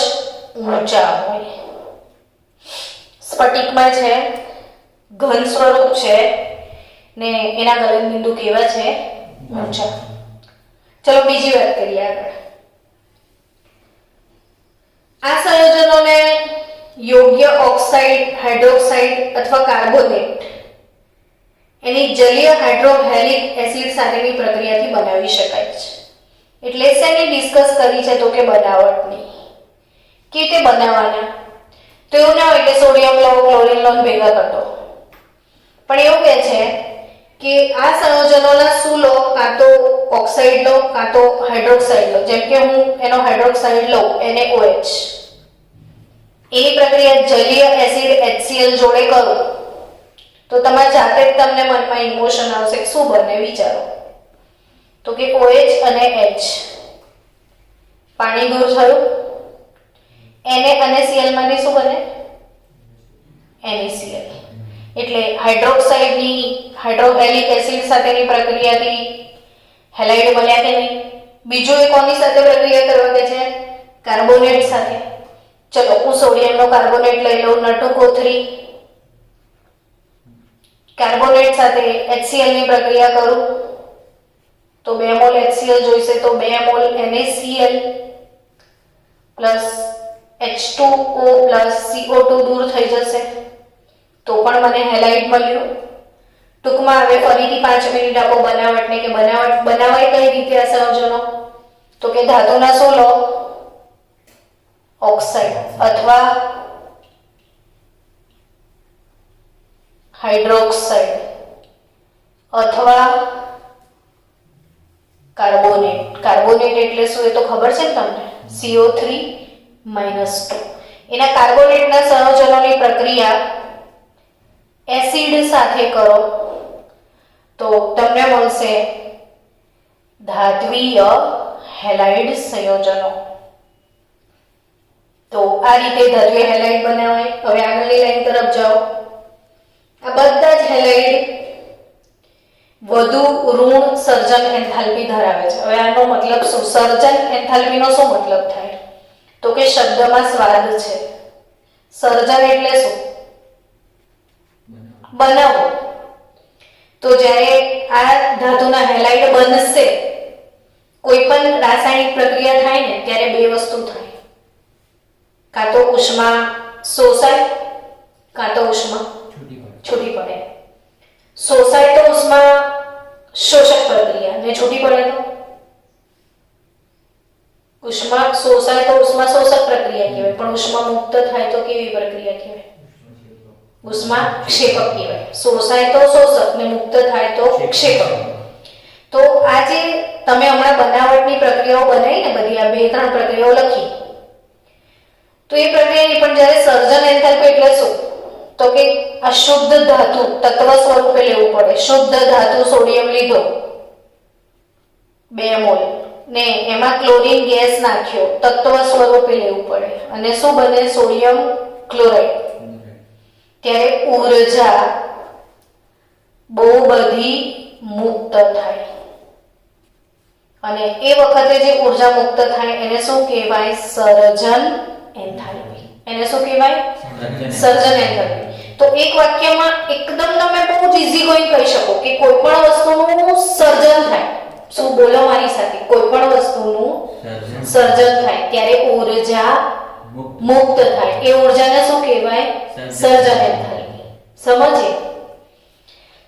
ઊંચા હોય. સ્ફટિકમય છે, ઘન સ્વરૂપ છે ને એના ગલન બિંદુ કેવા છે? ઊંચા. ચલો બીજી વાત કરીએ આગળ. આ સંયોજનોને યોગ્ય ઓક્સાઇડ, હાઇડ્રોક્સાઇડ અથવા કાર્બોનેટ એની જલીય હાઇડ્રોહેલિક એસિડ સાથેની પ્રક્રિયાથી બનાવી શકાય છે. એટલે શેની ડિસ્કસ કરી છે? તો કે બનાવટની. કેવી રીતે બનાવવાના? તો એવું ના હોય કે સોડિયમ લો, ક્લોરીન લો ભેગા કરતો. પણ એવું કહે છે કે આ સંયોજનોના શું લો? કાં તો ઓક્સાઇડ લો, કાં તો હાઇડ્રોક્સાઇડ લો. જેમ કે હું એનો હાઇડ્રોક્સાઇડ લઉં, NaOH. એની પ્રક્રિયા જલીય એસિડ HCl જોડે કરું તો તમારે જાતે જ તમને મનમાં ઇમોશન આવશે. શું બને વિચારો? તો કે OH અને H, પાણી દૂર થયું. Na અને Cl માંથી શું બને? NaCl. એટલે હાઇડ્રોક્સાઇડની હાઇડ્રોહેલિક એસિડ સાથેની પ્રક્રિયાથી હેલાઇડ બન્યા કે નહીં? બીજું એ કોની સાથે પ્રક્રિયા કરવા કે છે? કાર્બોનેટ સાથે. ચલો, હું સોડિયમનો કાર્બોનેટ લઈ લઉં, N2O3. કાર્બોનેટ સાથે HCl ની પ્રક્રિયા કરું તો 2 મોલ HCl જોઈશે, તો 2 mall NaCl plus H2O plus CO2 દૂર થઈ જશે તો પણ મને હેલાઇડ મળ્યું. ટૂંકમાં હવે ફરીથી 5 મિનિટ આપો બનાવટને કે બનાવાય કઈ રીતે આ સંયોજનો? તો કે ધાતુના શું લો? ઓક્સાઇડ અથવા હાઇડ્રોક્સાઇડ અથવા કાર્બોનેટ. કાર્બોનેટ એટલે શું? એ તો ખબર છે ને તમને? CO3 - 2. એના કાર્બોનેટના સંયોજનોની પ્રક્રિયા એસિડ સાથે કરો તો તમને મળશે ધાત્વીય હેલાઇડ સંયોજનો. તો આ રીતે ધાત્વીય હેલાઇડ બનાવાય. હવે આગળની લાઈન તરફ જાઓ. આ બધા જ હેલાઇડ વધુ ઋણ સર્જન એન્થાલ્પી ધરાવે છે. હવે આનો મતલબ શું? સર્જન એન્થાલ્પીનો શું મતલબ થાય? તો કે શબ્દમાં સ્વાદ છે. સર્જન એટલે શું? બનાવો. તો જ્યારે આ ધાતુના હેલાઇડ બનશે કોઈ પણ રાસાયણિક પ્રક્રિયા થાય ને ત્યારે બે વસ્તુ થાય, કાં તો ઉષ્મા શોષાય કાં તો ઉષ્મા છૂટી પડે. શોષાય તો ઉષ્મા શોષક પ્રક્રિયા ને છૂટી પડે તો ઉષ્મા શોષાય તો ઉષ્મા શોષક પ્રક્રિયા કહેવાય, પણ ઉષ્મા મુક્ત થાય તો કેવી પ્રક્રિયા કહેવાય? ઉષ્મા ક્ષેપક કહેવાય. શોષાય તો શોષક ને મુક્ત થાય તો ક્ષેપક. તો આ જે તમે હમણાં બનાવટની પ્રક્રિયાઓ બનાવી ને બધી આ 2-3 પ્રક્રિયાઓ લખી, તો એ પ્રક્રિયાની પણ જ્યારે સર્જન એન્થાલ્પી એટલે શું? તો કે આ શુદ્ધ ધાતુ તત્વ સ્વરૂપે લેવું પડે. શુદ્ધ ધાતુ સોડિયમ લીધો 2 મોલ ને એમાં ક્લોરીન ગેસ નાખ્યો, તત્વ સ્વરૂપે લેવું પડે અને શું બને? Sodium chloride. ત્યારે ઊર્જા બહુ બધી મુક્ત થાય અને એ વખતે જે ઊર્જા મુક્ત થાય એને શું કહેવાય? સર્જન એન્થાલ્પી. એને શું કહેવાય? સર્જન એન્થાલ્પી. તો એક વાક્યમાં એકદમ તમે બહુ જ ઈઝી ગોઈંગ કહી શકો કે કોઈ પણ વસ્તુનું સર્જન થાય. શું? બોલો મારી સાથે. કોઈ પણ વસ્તુનું સર્જન થાય ત્યારે ઊર્જા મુક્ત થાય. એ ઊર્જાને શું કહેવાય? સર્જન એન્થાલ્પી. સમજીએ?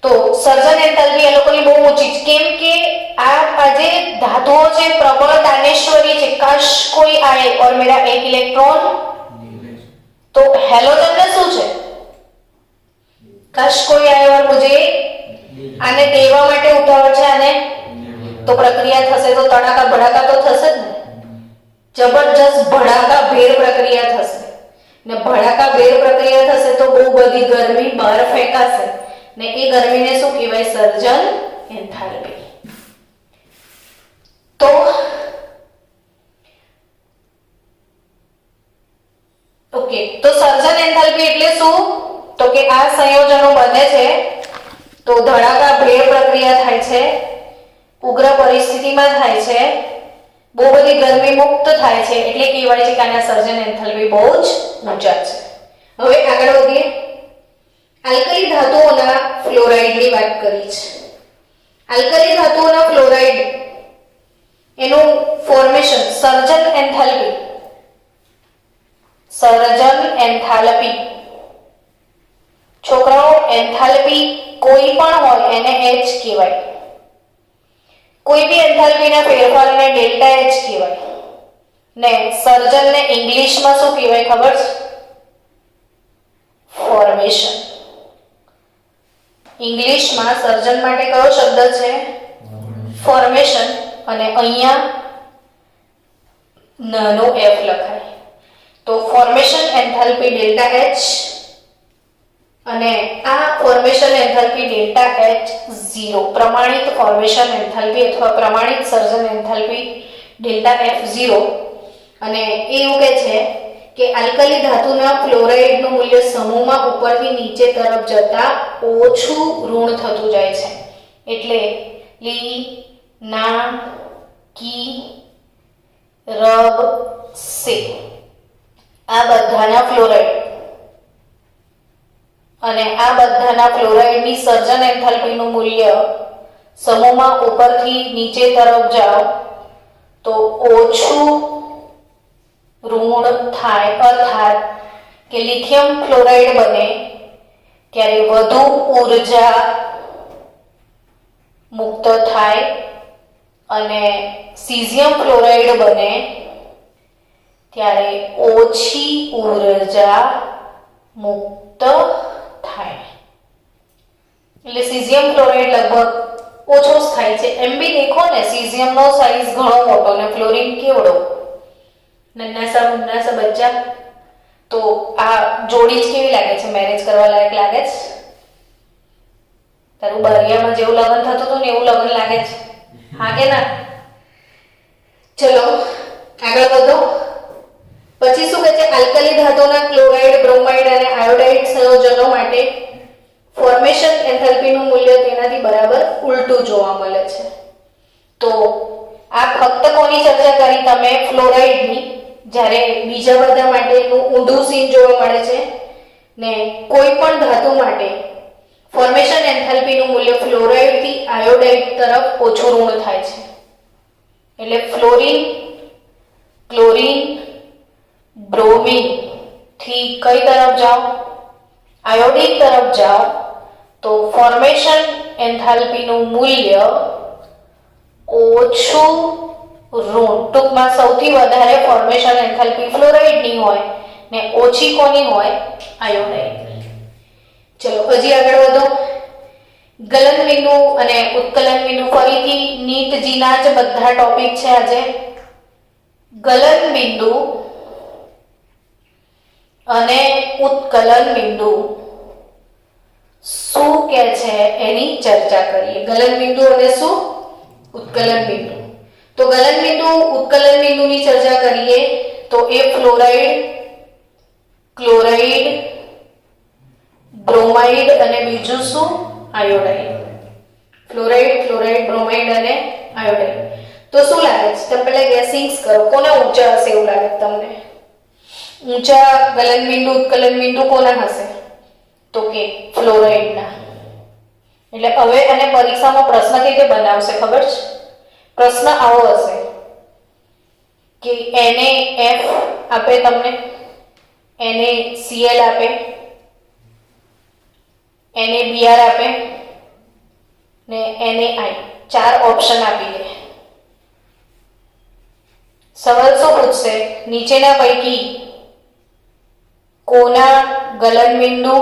તો સર્જન એન્થાલ્પી એ લોકોની બહુ ઊંચી છે. કેમ કે આ જે ધાતુઓ છે પ્રબળ દાનેશ્વરી છે. કાશ કોઈ આए और मेरा एक इलेक्ट्रॉन, तो हेलोजन ने શું છે? કાશ કોઈ આए और मुझे આને દેવા માટે ઉતાવળ છે, આને તો પ્રક્રિયા થશે તો તડાકા ભડાકા તો થશે જ ને. જબરજસ્ત ભડાકા ભેર પ્રક્રિયા થશે ને ભડાકા ભેર પ્રક્રિયા થશે તો બહુ બધી ગરમી બહાર ફેંકાશે ને એ ગરમીને શું કહેવાય? સર્જન એન્થાલ્પી. તો ઓકે, તો સર્જન એન્થાલ્પી એટલે શું? તો કે આ સંયોજનો બને છે તો ધડાકા ભેર પ્રક્રિયા થાય છે, ઉગ્ર પરિસ્થિતિમાં થાય છે, બહુ બધી ગરમી મુક્ત થાય છે, એટલે કહેવાય છે કે આના સર્જન એન્થાલ્પી બહુ જ ઊંચા છે. હવે આગળ વધીએ. આલ્કલી ધાતુઓના ફ્લોરાઇડની વાત કરી છે. આલ્કલી ધાતુઓના ફ્લોરાઇડ એનું ફોર્મેશન સર્જન એન્થાલ્પી. સર્જન એન્થાલ્પી છોકરાઓ, એન્થાલ્પી કોઈ પણ હોય એને H કહેવાય. કોઈ બી એન્થાલ્પીના ફેરફારને ડેલ્ટા H કહેવાય ને સર્જનને ઇંગ્લિશમાં શું કહેવાય ખબર છે? ફોર્મેશન. ઇંગ્લિશમાં સર્જન માટે કયો શબ્દ છે? ફોર્મેશન. અને અહીંયા નાનો f લખાય. તો ફોર્મેશન એન્થાલ્પી ડેલ્ટા H અને આ ફોર્મેશન એન્થાલ્પી ડેલ્ટા H0 પ્રમાણિત ફોર્મેશન એન્થાલ્પી અથવા પ્રમાણિત સર્જન એન્થાલ્પી ડેલ્ટા F0. અને એ એવું કહે છે કે આલ્કલી ધાતુના ફ્લોરાઇડનું મૂલ્ય સમૂહમાં ઉપરથી નીચે તરફ જતા ઓછું ઋણ થતું જાય છે. એટલે લી, ના, કી, રબ, સે આ બધાના ફ્લોરાઇડ અને આ બધાના ફ્લોરાઇડની સર્જન એન્થાલ્પીનું મૂલ્ય સમૂહમાં ઉપરથી નીચે તરફ જાઓ તો ઓછું ઋણ થાય. અર્થાત કે લિથિયમ ક્લોરાઇડ બને ત્યારે વધુ ઊર્જા મુક્ત થાય અને સીઝિયમ ક્લોરાઇડ બને ત્યારે ઓછી ઊર્જા મુક્ત થાય. એટલે સીઝિયમ ક્લોરાઇડ લગભગ ઓછો જ થાય છે. એમ બી દેખો ને, સીઝિયમનો સાઇઝ ઘણો મોટો ને ફ્લોરિન કેવડો નન્નાસા મુન્નાસા બચ્ચા. તો આ જોડી જ કેવી લાગે છે? મેરેજ કરવા લાયક લાગે છે? તારું બરિયામાં જેવું લગ્ન થતું હતું ને એવું લગ્ન લાગે છે? હા કે ના? ચલો આગળ વધો. પછી શું કહે છે? આલ્કલી ધાતુના ક્લોરાઇડ, બ્રોમાઇડ અને આયોડાઇડ સંયોજનો માટે ફોર્મેશન એન્થાલ્પીનું મૂલ્ય તેનાથી બરાબર ઉલટું જોવા મળે છે. તો આ ફક્ત કોની ચર્ચા કરી તમે? ફ્લોરાઇડની. જ્યારે બીજા બધા માટેનું ઊંધું સીન જોવા મળે છે ને કોઈ પણ ધાતુ માટે ફોર્મેશન એન્થાલ્પીનું મૂલ્ય ફ્લોરાઇડથી આયોડાઇડ તરફ ઓછું ઋણ થાય છે. એટલે ફ્લોરિન, ક્લોરિન, બ્રોમિન થી કઈ તરફ જાઓ? આયોડિન તરફ જાઓ તો ફોર્મેશન એન્થાલ્પીનું મૂલ્ય ઓછું ઋણ, ટૂંકમાં સૌથી વધારે ફોર્મેશન એન્થાલ્પી ફ્લોરાઇડની હોય ને ઓછી કોની હોય? આયોડાઇડની. ચલો હજી આગળ વધો. ગલન બિંદુ અને ઉત્કલન બિંદુ ફરીથી નીટજીના જ બધા ટોપિક છે આજે. ગલન બિંદુ અને ઉત્કલન બિંદુ શું કે છે એની ચર્ચા કરીએ. ગલન બિંદુ અને શું? ઉત્કલન બિંદુ. તો ગલન બિંદુ ઉત્કલન બિંદુની ચર્ચા કરીએ તો એ ફ્લોરાઇડ, ક્લોરાઇડ, બ્રોમાઇડ અને બીજું શું? આયોડાઇડ. ફ્લોરાઇડ, ક્લોરાઇડ, બ્રોમાઇડ અને આયોડાઇડ. તો શું લાગે છે? તમે પહેલા ગેસિંગ્સ કરો. કોના ઊંચા હશે એવું લાગે તમને? ઊંચા ગલન બિંદુ, ઉત્કલન બિંદુ કોના હશે? તો કે ફ્લોરાઇડના. એટલે હવે અને પરીક્ષામાં પ્રશ્ન કઈ રીતે બનાવશે ખબર છે? પ્રશ્ન આવો હશે કે NaF આપે તમને, NaCl આપે, NaBr આપે ને NaI, 4 ઓપ્શન આપી દે. સવાલ શું પૂછશે? નીચેના પૈકી કોના ગલન બિંદુ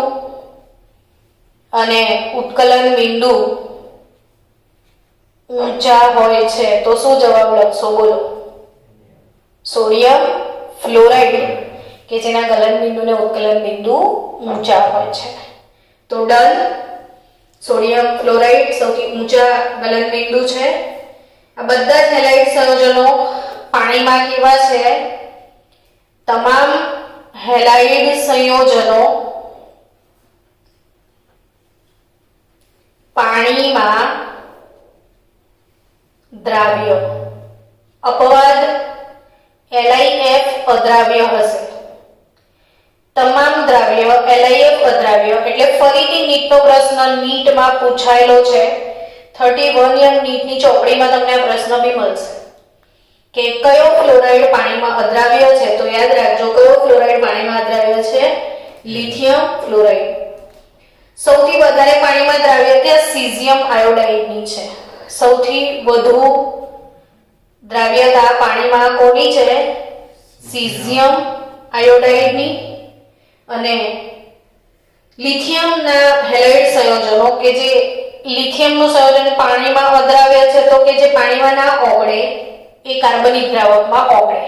અને ઉત્કલન બિંદુ ઊંચા હોય છે? તો શું જવાબ લખશો? બોલો. સોડિયમ ફ્લોરાઇડ કે જેના ગલન બિંદુ ને ઉત્કલન બિંદુ ઊંચા હોય છે. તો ડન. સોડિયમ ફ્લોરાઇડ સૌથી ઊંચા ગલન બિંદુ છે. આ બધા જ હેલાઇડ સંયોજનો પાણીમાં કેવા છે? તમામ હેલાઇડ સંયોજનો પાણીમાં દ્રાવ્ય. અપવાદ LiF અદ્રાવ્ય હશે. તમામ દ્રાવ્ય LiF અદ્રાવ્ય. એટલે ફરીથી નીટનો પ્રશ્ન નીટમાં પૂછાયેલો છે. 31 યર નીટની ચોપડીમાં તમને આ પ્રશ્ન બી મળશે કે કયો ફ્લોરાઇડ પાણીમાં અદ્રાવ્ય છે? તો યાદ રાખજો, કયો ફ્લોરાઇડ પાણીમાં અદ્રાવ્ય છે? Lithium fluoride. સૌથી વધારે પાણીમાં દ્રાવ્યતા સીઝિયમ આયોડાઇડની છે. સૌથી વધુ દ્રાવ્યતા પાણીમાં કોની છે? સીઝિયમ આયોડાઇડની. અને લિથિયમના હેલાઇડ સંયોજનો કે જે લિથિયમનું સંયોજન પાણીમાં અદ્રાવ્ય છે તો કે જે પાણીમાં ના ઓગળે એ કાર્બનિક દ્રાવકમાં ઓગળે.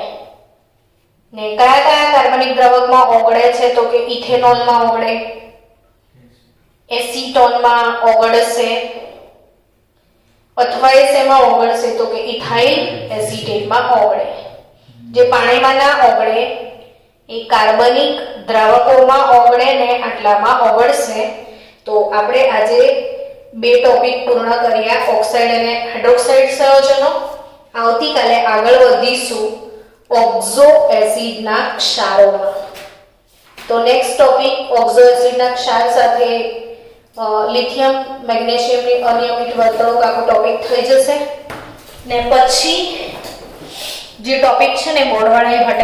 ને કયા કયા કાર્બનિક દ્રાવકમાં ઓગળે છે? તો કે ઇથેનોલમાં ઓગળે, એસીટોનમાં ઓગળશે, અથવા એ શેમાં ઓગળશે? તો કે ઇથાઇલ એસિટેટમાં ઓગળે. જે પાણીમાં ના ઓગળે એ કાર્બનિક દ્રાવકોમાં ઓગળે ને આટલામાં ઓગળશે. તો આપણે આજે 2 ટોપિક પૂર્ણ કર્યા, ઓક્સાઇડ અને હાઇડ્રોક્સાઇડ સંયોજનો. આવતીકાલે આગળ વધીશું ઓક્ઝો એસિડના ક્ષારોમાં. તો નેક્સ્ટ ટોપિક ઓક્ઝો એસિડના ક્ષાર સાથે લિથિયમ મેગ્નેશિયમની અનિયમિત વર્તણૂક આખો ટોપિક થઈ જશે. ને પછી જે ટોપિક છે ને બોર્ડવાળાએ હટાવી